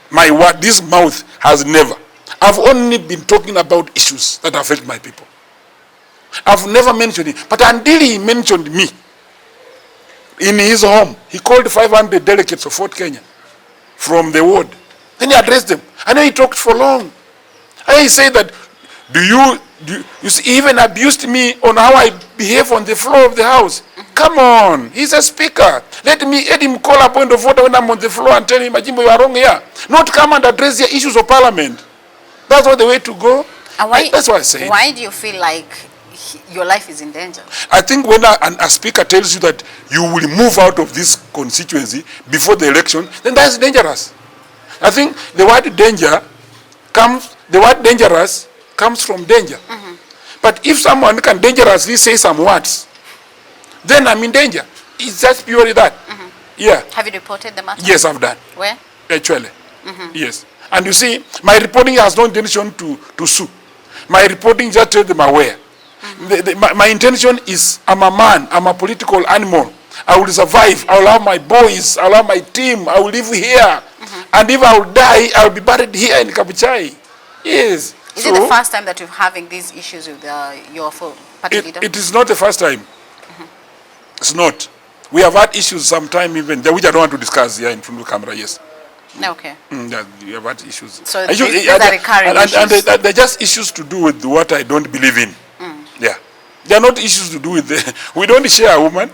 My word, this mouth has never. I've only been talking about issues that affect my people. I've never mentioned it. But until he mentioned me in his home, he called 500 delegates of Fort Kenya from the ward. Then he addressed them. I know he talked for long. And he said that, you see, he even abused me on how I behave on the floor of the house. Come on, he's a speaker. Let him call a point of order when I'm on the floor and tell him, Majimbo, you are wrong here. Not come and address the issues of parliament. That's not the way to go. That's what I say. Why do you feel like your life is in danger? I think when a speaker tells you that you will move out of this constituency before the election, then that's dangerous. I think the word danger the word dangerous comes from danger. But if someone can dangerously say some words, then I'm in danger. It's just purely that. Yeah. Have you reported the matter? Yes, I've done. Where? Actually. Yes. And you see, my reporting has no intention to sue. My reporting just tells them aware. My intention is, I'm a man, I'm a political animal. I will survive. I will have my boys, I will have my team, I will live here. And if I will die, I will be buried here in Kabuchai. Yes. Is it the first time that you're having these issues with your party leader? It is not the first time. It's not. We have had issues sometime even, which I don't want to discuss here in front of the camera, yes. Okay. Yeah, we have had issues. So these are recurring issues. And they're just issues to do with what I don't believe in. Yeah. They're not issues to do with we don't share a woman.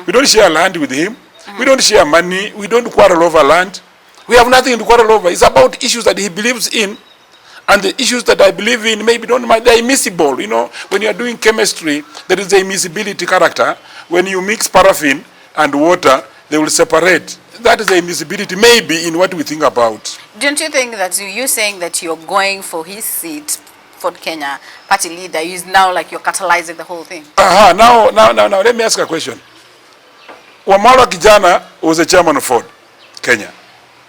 We don't share land with him. We don't share money. We don't quarrel over land. We have nothing to quarrel over. It's about issues that he believes in. And the issues that I believe in, maybe don't mind, they're immiscible. You know, when you are doing chemistry, there is a immiscibility character. When you mix paraffin and water, they will separate. That is the immiscibility, maybe, in what we think about. Don't you think that you saying that you're going for his seat, Ford Kenya party leader, is now like you're catalyzing the whole thing? Now, let me ask a question. Wamala Kijana was a chairman of Ford Kenya.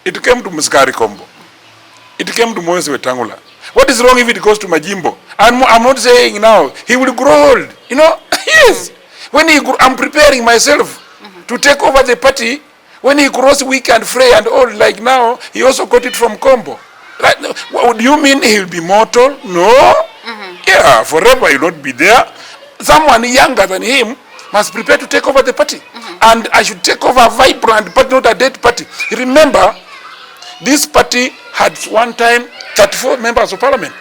It came to Muskari Kombo. It came to Moses Wetangula. What is wrong if it goes to Majimbo? I'm not saying now. He will grow old. You know? Yes. When I'm preparing myself to take over the party. When he grows weak and frail and old like now, he also got it from Kombo. Right? What do you mean he'll be mortal? No. Yeah, forever he'll not be there. Someone younger than him must prepare to take over the party. And I should take over a vibrant party, not a dead party. Remember, this party had one time 34 members of parliament.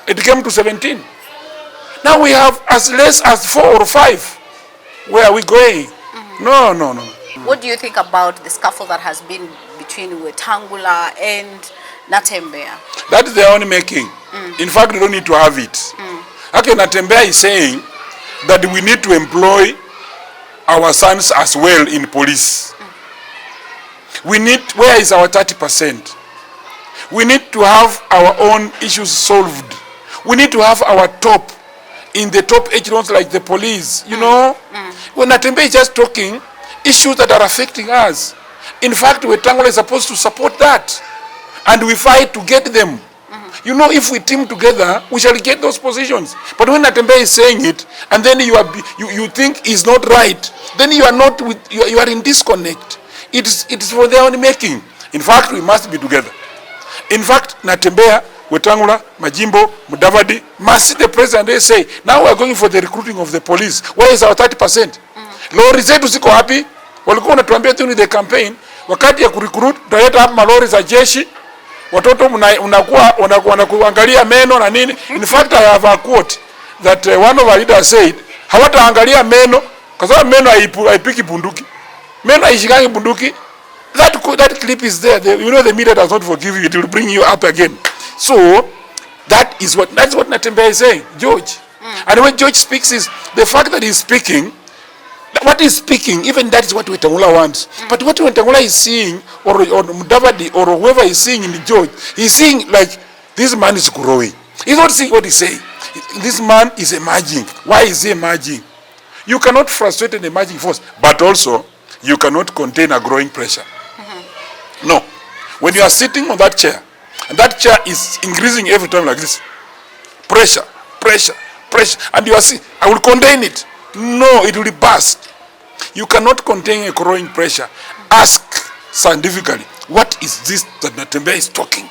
It came to 17. Now we have as less as 4 or 5. Where are we going? No. What do you think about the scuffle that has been between Wetangula and Natembeya? That is their own making. In fact, we don't need to have it. Okay, Natembeya is saying that we need to employ our sons as well in police. Where is our 30%? We need to have our own issues solved. We need to have our top in the top echelons like the police, you know. When Natembeya is just talking issues that are affecting us. In fact, Wetangula is supposed to support that. And we fight to get them. You know, if we team together, we shall get those positions. But when Natembeya is saying it, and then you think is not right, then you are not you are in disconnect. It is for their own making. In fact, we must be together. In fact, Natembeya, Wetangula, Majimbo, Mudavadi must see the president and say, now we are going for the recruiting of the police. Where is our 30%? Lori zetu ziko happy. Walikuwa wanatuambia tu the campaign, wakati ya kurecruit tutaleta hapa malori za jeshi, watoto wanakuangalia meno na nini. In fact, I have a quote that one of our leaders said, hawataangalia meno kwa sababu meno haipiki bunduki. Meno haishikangi bunduki. That clip is there. You know the media does not forgive you. It will bring you up again. So that's what Natembeya is saying, George. And when George speaks is the fact that he's speaking. What he's speaking, even that is what Wetangula wants. But what Wetangula is seeing, or Mudavadi, or whoever is seeing in the George, he's seeing like, this man is growing. He's not seeing what he's saying. This man is emerging. Why is he emerging? You cannot frustrate an emerging force, but also, you cannot contain a growing pressure. No. When you are sitting on that chair, and that chair is increasing every time like this, pressure, and you are saying, I will contain it. No, it will burst. You cannot contain a growing pressure. Ask scientifically, what is this that Natembeya is talking?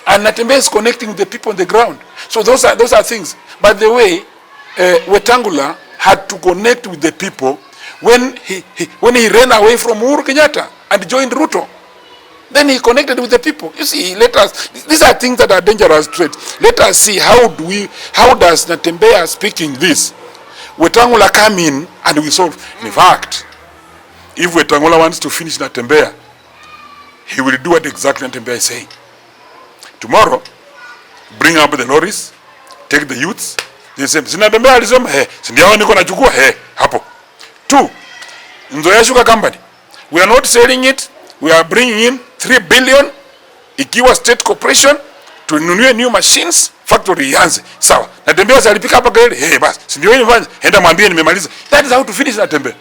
And Natembeya is connecting with the people on the ground. So those are things. By the way, Wetangula had to connect with the people when he ran away from Uhuru Kenyatta and joined Ruto. Then he connected with the people. You see, these are things that are dangerous traits. Let us see how does Natembeya speaking this? Wetangula come in and we solve. In fact, if Wetangula wants to finish Natembeya, he will do what exactly Natembeya is saying. Tomorrow, bring up the lorries, take the youths. They say, Natembeya alisema, sindiao niko nachukua, hapo. 2, Nzoia Sugar Company. We are not selling it. We are bringing in 3 billion, ikiwa state corporation, tununue new machines, factory ianze. Sawa. Natembeya alipika hapa gari, basi. Si ndio wewe enda mwambie nimemaliza. That is how to finish Natembeya.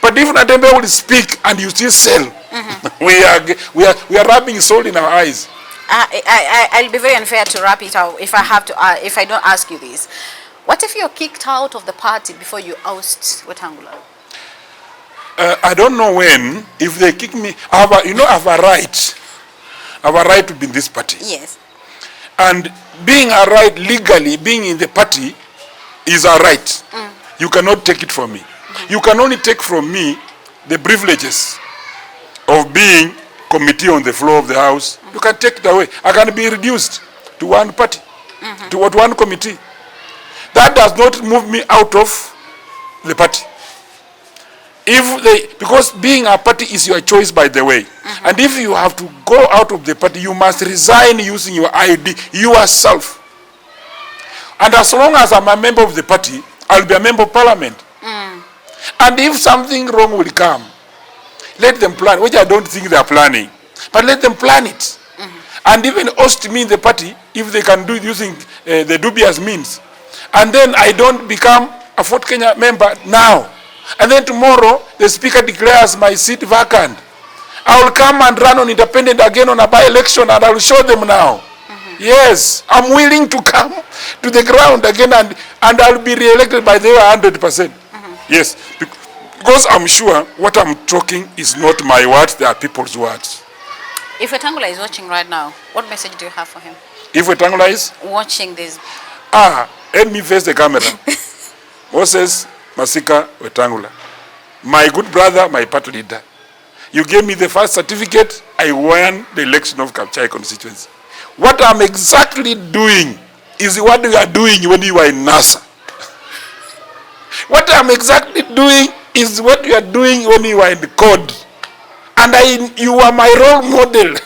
But if Natembeya will speak and you still sell, we are rubbing salt in our eyes. I'll be very unfair to wrap it out if I don't ask you this. What if you're kicked out of the party before you oust Wetangula? I don't know when. If they kick me, I have a right. I have a right to be in this party. Yes. And being a right legally, being in the party is a right. You cannot take it from me. You can only take from me the privileges of being committee on the floor of the house. You can take it away. I can be reduced to one party, to one committee. That does not move me out of the party. Because being a party is your choice, by the way. And if you have to go out of the party, you must resign using your ID yourself. And as long as I'm a member of the party, I'll be a member of parliament. And if something wrong will come, let them plan, which I don't think they are planning, but let them plan it. And even oust me in the party, if they can do it using the dubious means. And then I don't become a Fort Kenya member now. And then tomorrow, the speaker declares my seat vacant. I will come and run on independent again on a by-election, and I will show them now. Yes, I'm willing to come to the ground again, and I'll be re-elected by the 100%. Yes, because I'm sure what I'm talking is not my words, they are people's words. If Wetangula is watching right now, what message do you have for him? If Wetangula is watching this. Let me face the camera. Moses Masika Wetangula, my good brother, my party leader. You gave me the first certificate, I won the election of Kapchai constituency. What I'm exactly doing is what you are doing when you are in NASA. What I'm exactly doing is what you are doing when you are in the code. And you are my role model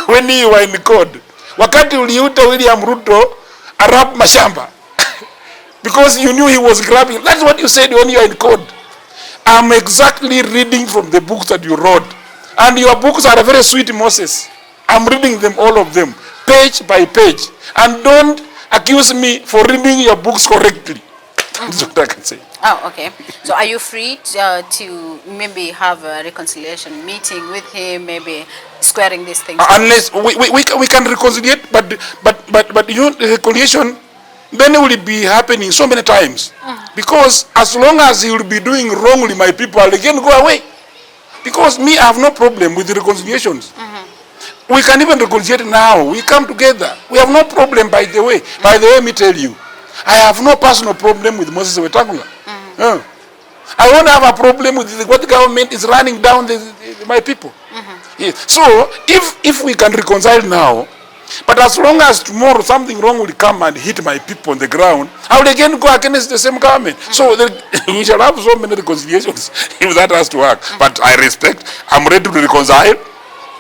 when you are in the code. Wakati uliuta William Ruto arab mashamba. Because you knew he was grabbing. That's what you said when you are in code. I'm exactly reading from the books that you wrote. And your books are very sweet, Moses. I'm reading them, all of them, page by page. And don't accuse me for reading your books correctly. That's what I can say. Oh, okay. So are you free to maybe have a reconciliation meeting with him, maybe squaring these things? Unless we can reconciliate, but you know, the reconciliation then it will be happening so many times. Because as long as he will be doing wrongly, my people will again go away. Because me, I have no problem with the reconciliations. We can even reconcile now. We come together. We have no problem, by the way. By the way, let me tell you, I have no personal problem with Moses Wetangula. I won't have a problem with what the government is running down my people. Yes. So, if we can reconcile now, but as long as tomorrow something wrong will come and hit my people on the ground, I will again go against the same government. So we shall have so many reconciliations if that has to work. But I respect, I'm ready to reconcile.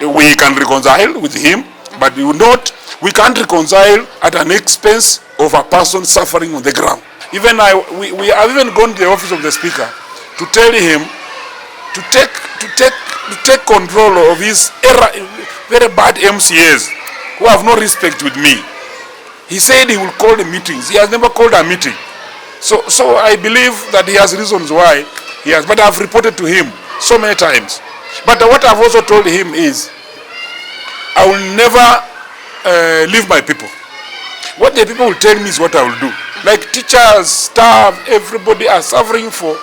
We can reconcile with him, but we can't reconcile at an expense of a person suffering on the ground. Even we have even gone to the office of the speaker to tell him to take control of his very bad MCAs who have no respect with me. He said he will call the meetings. He has never called a meeting. So I believe that he has reasons why he has. But I've reported to him so many times. But what I've also told him is, I will never leave my people. What the people will tell me is what I will do. Like teachers, staff, everybody are suffering for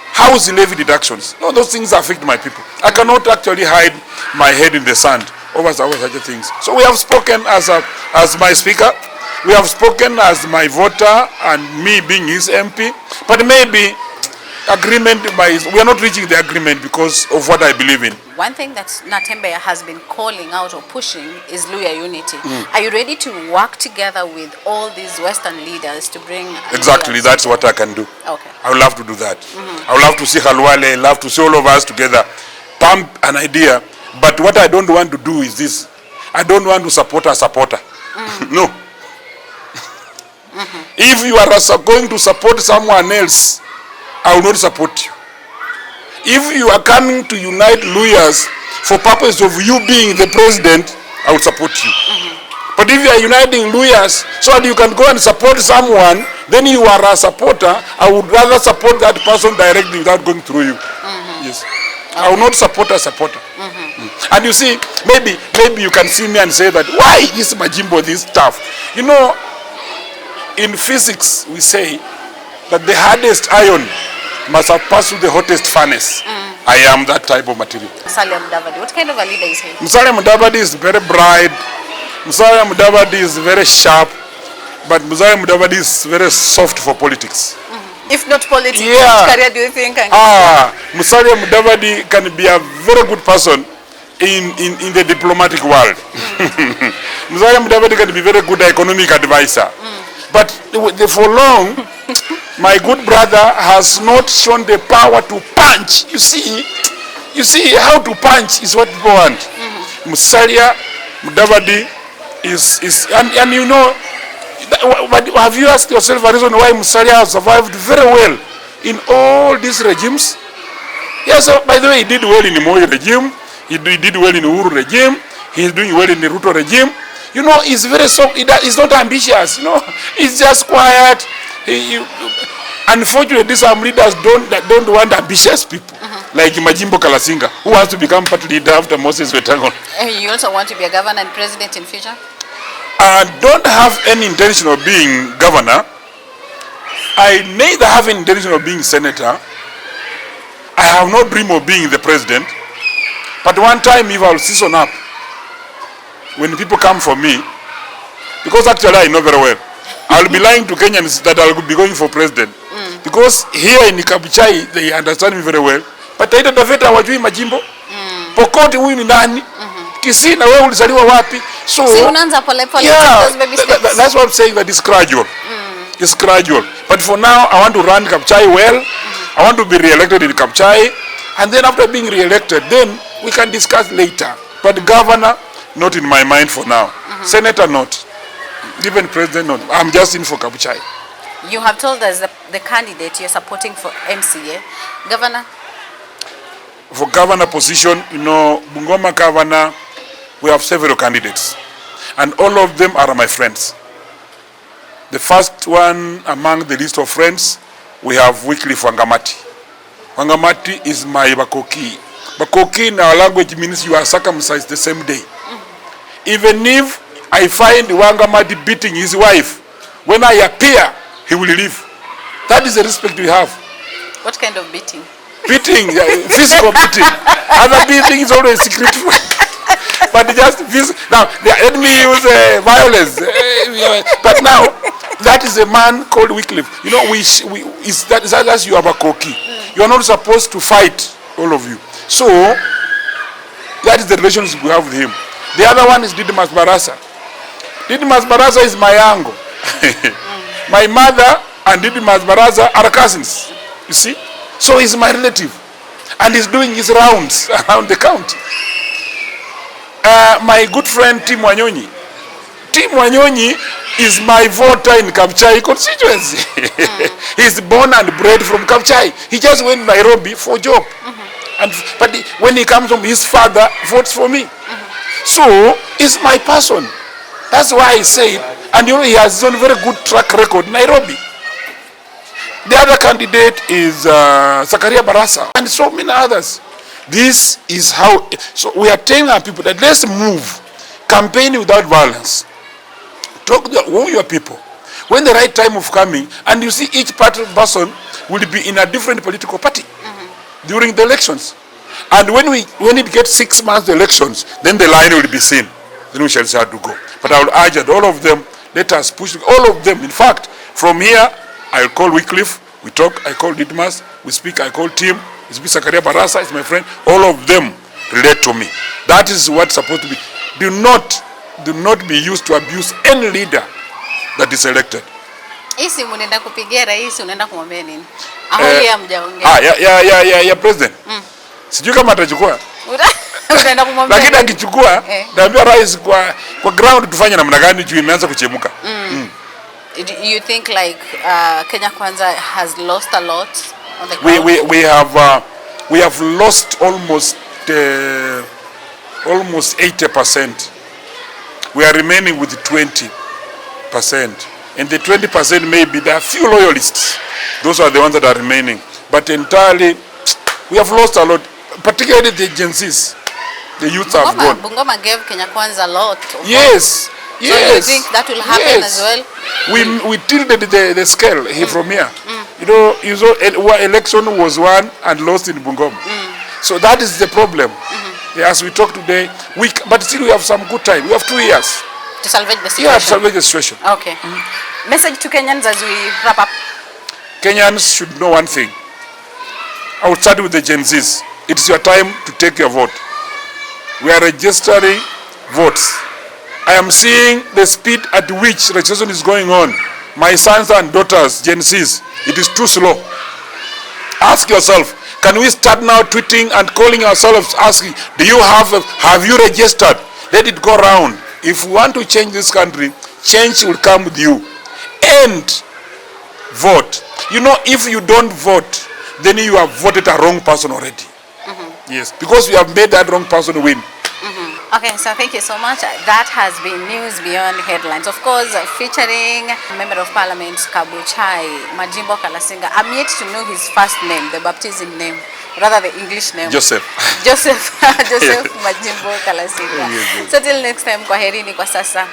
house levy deductions. No, those things affect my people. I cannot actually hide my head in the sand over such things. So we have spoken as my speaker. We have spoken as my voter and me being his MP. But maybe agreement, we are not reaching the agreement because of what I believe in. One thing that Natembeya has been calling out or pushing is Luya unity. Are you ready to work together with all these Western leaders to bring... Exactly, that's what I can do. Okay. I would love to do that. I would love to see Halwale, I love to see all of us together, pump an idea. But what I don't want to do is this. I don't want to support a supporter. No. If you are going to support someone else, I will not support you. If you are coming to unite lawyers for purpose of you being the president, I will support you. But if you are uniting lawyers so that you can go and support someone, then you are a supporter. I would rather support that person directly without going through you. Yes. Okay. I will not support a supporter. And you see, maybe you can see me and say that, why this Majimbo, this stuff? You know, in physics we say that the hardest iron must have passed through the hottest furnace. I am that type of material. Musalia Mudavadi, what kind of a leader is he? Musalia Mudavadi is very bright. Musalia Mudavadi is very sharp. But Musalia Mudavadi is very soft for politics. If not politics, yeah. Which career do you think? Musalia Mudavadi can be a very good person in the diplomatic world. Musalia Mudavadi can be very good economic advisor. But for long, my good brother has not shown the power to punch. You see how to punch is what people want. Musalia Mudavadi is and you know, but have you asked yourself a reason why Musalia has survived very well in all these regimes? Yes, by the way, he did well in the Moi regime. He did well in the Uhuru regime. He's doing well in the Ruto regime. You know, he's very soft. He's not ambitious. You know, he's just quiet. Unfortunately, some leaders don't want ambitious people, like Majimbo Kalasinga, who has to become party leader after Moses Wetang'ula. You also want to be a governor and president in future? I don't have any intention of being governor. I neither have any intention of being senator. I have no dream of being the president. But one time, if I will season up, when people come for me, because actually I know very well, I will be lying to Kenyans that I will be going for president. Because here in Kabuchai, they understand me very well. But Taita Taveta wajui Majimbo. Pokoti huyu ni nani? Kisii na wewe ulizaliwa wapi? So unaanza pole pole, yeah, that's what I'm saying, that it's gradual. It's gradual. But for now, I want to run Kabuchai well. I want to be re-elected in Kabuchai. And then after being re-elected, then we can discuss later. But governor, not in my mind for now. Senator, not. Even president, not. I'm just in for Kabuchai. You have told us the candidate you're supporting for MCA. Governor? For governor position, you know, Bungoma governor, we have several candidates. And all of them are my friends. The first one among the list of friends, we have Wycliffe Wangamati. Wangamati is my Bakoki. Bakoki in our language means you are circumcised the same day. Even if I find Wangamati beating his wife, when I appear, he will leave. That is the respect we have. What kind of beating? Beating, physical beating. Other beating is always secret. But just physical. Now, let me use violence. But now, that is a man called Wycliffe. You know, that's you have a Koki. You are not supposed to fight, all of you. So, that is the relationship we have with him. The other one is Didmas Barasa. Didmas Barasa is my uncle. My mother and Didmas Barasa are cousins. You see? So he's my relative. And he's doing his rounds around the county. My good friend Tim Wanyonyi. Tim Wanyonyi is my voter in Kabuchai constituency. He's born and bred from Kabuchai. He just went to Nairobi for a job. But when he comes home, his father votes for me. So, he's my person. That's why I say it. And you know, he has a very good track record in Nairobi. The other candidate is Zakaria Barasa and so many others. This is how, so we are telling our people that let's move, campaign without violence. Talk to your people. When the right time of coming, and you see each party person will be in a different political party during the elections. And when it gets 6 months elections, then the line will be seen. Then we shall see how to go. But I will urge that all of them, let us push all of them. In fact, from here, I will call Wycliffe, we talk, I call Didmas, we speak, I call Tim, we speak Zakaria Barasa, is my friend. All of them relate to me. That is what's supposed to be. Do not be used to abuse any leader that is elected. Isi munenda kupigia rais, unaenda kumwambia nini? Aholi hamjaongea. Ya president. Sijui kama atachukua. Unaenda kumwambia. Lakini akichukua, naambia rais kwa ground tufanye namna gani juu imeanza kuchemuka. You think like Kenya Kwanza has lost a lot on the ground? We have lost almost 80%. we are remaining with 20%. And the 20% maybe there are few loyalists. Those are the ones that are remaining. But entirely, we have lost a lot, particularly the Gen Zs. The youths have gone. Bungoma gave Kenya Kwanza a lot. Yes. Yes. So you think that will happen as well? We tilted the scale here from here. You know, election was won and lost in Bungoma. So that is the problem. As we talk today, but still we have some good time. We have 2 years. To salvage the situation? Yeah, to salvage the situation. Okay. Message to Kenyans as we wrap up? Kenyans should know one thing. I will start with the Gen Zs. It's your time to take your vote. We are registering votes. I am seeing the speed at which registration is going on. My sons and daughters, Gen Zs, it is too slow. Ask yourself, can we start now tweeting and calling ourselves asking, have you registered? Let it go round. If we want to change this country, change will come with you. And vote. You know, if you don't vote, then you have voted a wrong person already. Yes, because we have made that wrong person win. Okay, so thank you so much. That has been News Beyond Headlines. Of course, featuring Member of Parliament Kabuchai, Majimbo Kalasinga. I'm yet to know his first name, the baptism name, rather the English name. Joseph. Joseph Majimbo Kalasinga. So till next time, kwaherini kwa sasa.